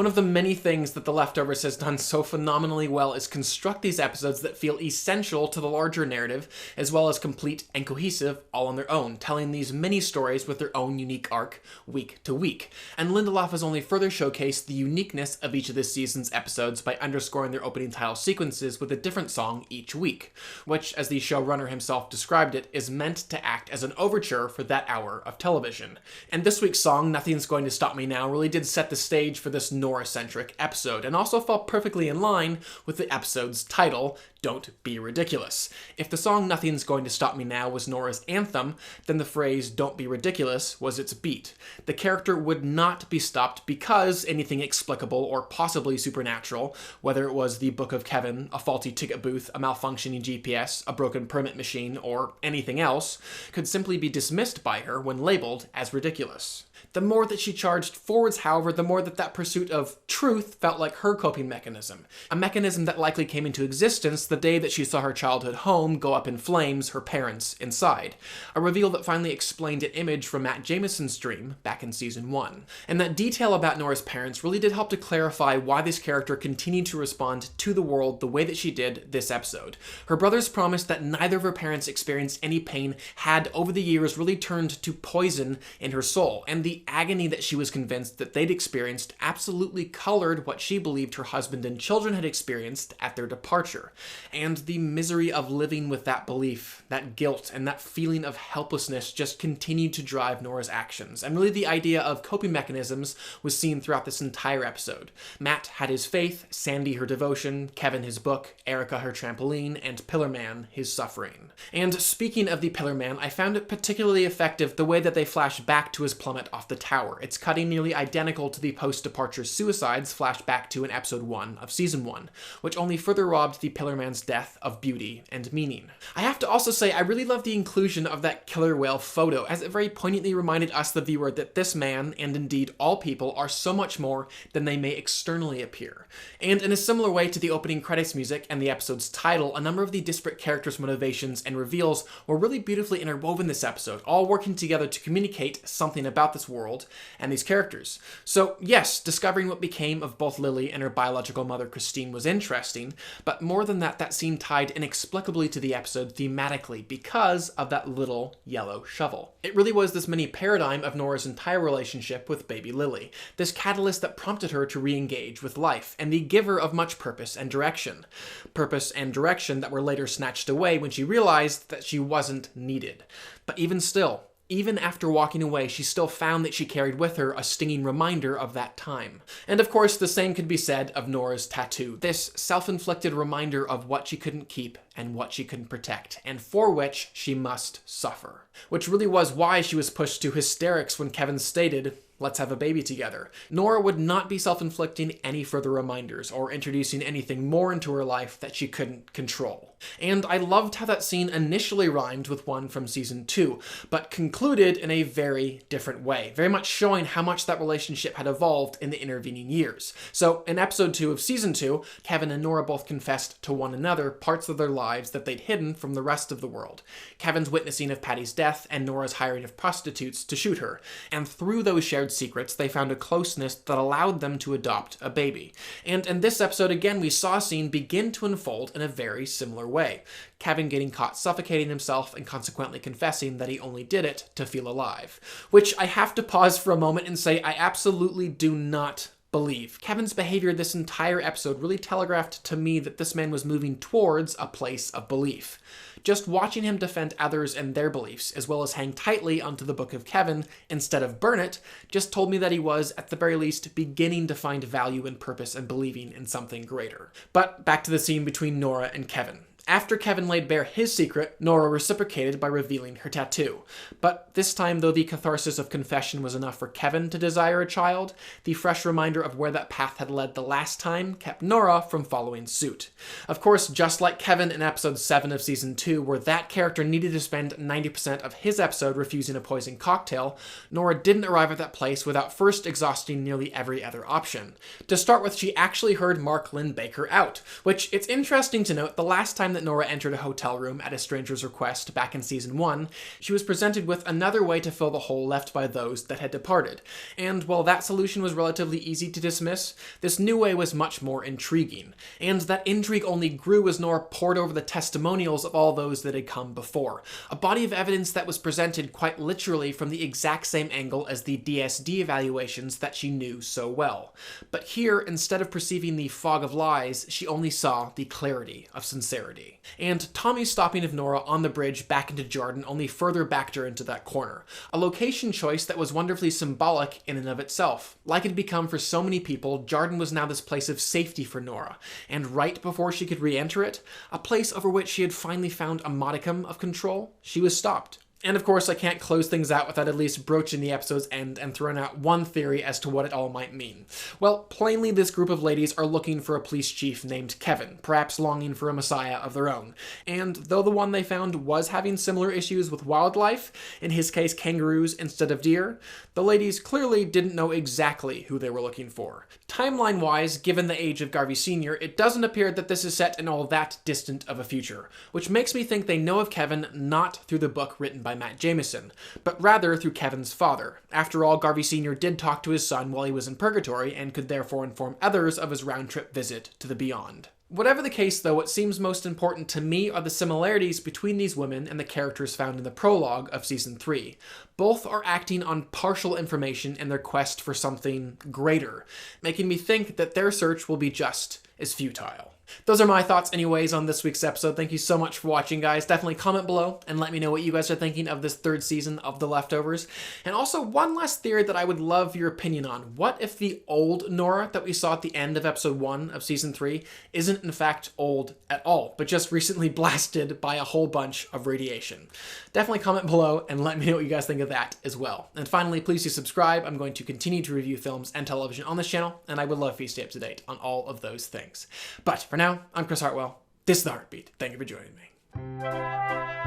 One of the many things that The Leftovers has done so phenomenally well is construct these episodes that feel essential to the larger narrative, as well as complete and cohesive all on their own, telling these mini stories with their own unique arc week to week. And Lindelof has only further showcased the uniqueness of each of this season's episodes by underscoring their opening title sequences with a different song each week, which, as the showrunner himself described it, is meant to act as an overture for that hour of television. And this week's song, Nothing's Going to Stop Me Now, really did set the stage for this Nora-centric episode, and also fell perfectly in line with the episode's title, Don't Be Ridiculous. If the song Nothing's Going to Stop Me Now was Nora's anthem, then the phrase Don't Be Ridiculous was its beat. The character would not be stopped because anything explicable or possibly supernatural, whether it was the Book of Kevin, a faulty ticket booth, a malfunctioning GPS, a broken permit machine, or anything else, could simply be dismissed by her when labeled as ridiculous. The more that she charged forwards, however, the more that pursuit of truth felt like her coping mechanism. A mechanism that likely came into existence the day that she saw her childhood home go up in flames, her parents inside. A reveal that finally explained an image from Matt Jameson's dream back in season 1. And that detail about Nora's parents really did help to clarify why this character continued to respond to the world the way that she did this episode. Her brothers promised that neither of her parents experienced any pain had, over the years, really turned to poison in her soul, and the agony that she was convinced that they'd experienced absolutely colored what she believed her husband and children had experienced at their departure. And the misery of living with that belief, that guilt, and that feeling of helplessness just continued to drive Nora's actions. And really the idea of coping mechanisms was seen throughout this entire episode. Matt had his faith, Sandy her devotion, Kevin his book, Erica her trampoline, and Pillar Man his suffering. And speaking of the Pillar Man, I found it particularly effective the way that they flash back to his plummet off the tower. It's cutting nearly identical to the post-departure suicides flashed back to in episode 1 of season 1, which only further robbed the Pillar Man's death of beauty and meaning. I have to also say I really love the inclusion of that killer whale photo, as it very poignantly reminded us, the viewer, that this man, and indeed all people, are so much more than they may externally appear. And in a similar way to the opening credits music and the episode's title, a number of the disparate characters' motivations and reveals were really beautifully interwoven this episode, all working together to communicate something about this world and these characters. So yes, discovering what became of both Lily and her biological mother Christine was interesting, but more than that, that seemed tied inexplicably to the episode thematically because of that little yellow shovel. It really was this mini paradigm of Nora's entire relationship with baby Lily, this catalyst that prompted her to re-engage with life, and the giver of much purpose and direction. Purpose and direction that were later snatched away when she realized that she wasn't needed. But even still, even after walking away, she still found that she carried with her a stinging reminder of that time. And of course, the same could be said of Nora's tattoo, this self-inflicted reminder of what she couldn't keep and what she couldn't protect, and for which she must suffer. Which really was why she was pushed to hysterics when Kevin stated, "Let's have a baby together." Nora would not be self-inflicting any further reminders or introducing anything more into her life that she couldn't control. And I loved how that scene initially rhymed with one from season 2, but concluded in a very different way, very much showing how much that relationship had evolved in the intervening years. So in episode 2 of season 2, Kevin and Nora both confessed to one another parts of their lives that they'd hidden from the rest of the world. Kevin's witnessing of Patty's death and Nora's hiring of prostitutes to shoot her. And through those shared secrets, they found a closeness that allowed them to adopt a baby. And in this episode, again, we saw a scene begin to unfold in a very similar way. Kevin getting caught suffocating himself and consequently confessing that he only did it to feel alive. Which I have to pause for a moment and say I absolutely do not believe. Kevin's behavior this entire episode really telegraphed to me that this man was moving towards a place of belief. Just watching him defend others and their beliefs, as well as hang tightly onto the Book of Kevin instead of burn it, just told me that he was, at the very least, beginning to find value and purpose and believing in something greater. But back to the scene between Nora and Kevin. After Kevin laid bare his secret, Nora reciprocated by revealing her tattoo. But this time, though the catharsis of confession was enough for Kevin to desire a child, the fresh reminder of where that path had led the last time kept Nora from following suit. Of course, just like Kevin in episode 7 of season 2, where that character needed to spend 90% of his episode refusing a poison cocktail, Nora didn't arrive at that place without first exhausting nearly every other option. To start with, she actually heard Mark Lynn-Baker out, which it's interesting to note the last time that that Nora entered a hotel room at a stranger's request back in season 1, she was presented with another way to fill the hole left by those that had departed. And while that solution was relatively easy to dismiss, this new way was much more intriguing. And that intrigue only grew as Nora pored over the testimonials of all those that had come before. A body of evidence that was presented quite literally from the exact same angle as the DSD evaluations that she knew so well. But here, instead of perceiving the fog of lies, she only saw the clarity of sincerity. And Tommy's stopping of Nora on the bridge back into Jordan only further backed her into that corner. A location choice that was wonderfully symbolic in and of itself. Like it had become for so many people, Jordan was now this place of safety for Nora. And right before she could re-enter it, a place over which she had finally found a modicum of control, she was stopped. And of course, I can't close things out without at least broaching the episode's end and throwing out one theory as to what it all might mean. Well, plainly this group of ladies are looking for a police chief named Kevin, perhaps longing for a messiah of their own. And though the one they found was having similar issues with wildlife, in his case kangaroos instead of deer, the ladies clearly didn't know exactly who they were looking for. Timeline-wise, given the age of Garvey Sr., it doesn't appear that this is set in all that distant of a future, which makes me think they know of Kevin not through the book written by Matt Jameson, but rather through Kevin's father. After all, Garvey Sr. did talk to his son while he was in purgatory and could therefore inform others of his round-trip visit to the beyond. Whatever the case, though, what seems most important to me are the similarities between these women and the characters found in the prologue of Season 3. Both are acting on partial information in their quest for something greater, making me think that their search will be just as futile. Those are my thoughts anyways on this week's episode. Thank you so much for watching, guys. Definitely comment below and let me know what you guys are thinking of this third season of The Leftovers. And also, one last theory that I would love your opinion on. What if the old Nora that we saw at the end of episode 1 of season 3 isn't in fact old at all, but just recently blasted by a whole bunch of radiation? Definitely comment below and let me know what you guys think of that as well. And finally, please do subscribe. I'm going to continue to review films and television on this channel, and I would love for you to stay up to date on all of those things. But for now, I'm Chris Hartwell. This is The Heartbeat. Thank you for joining me.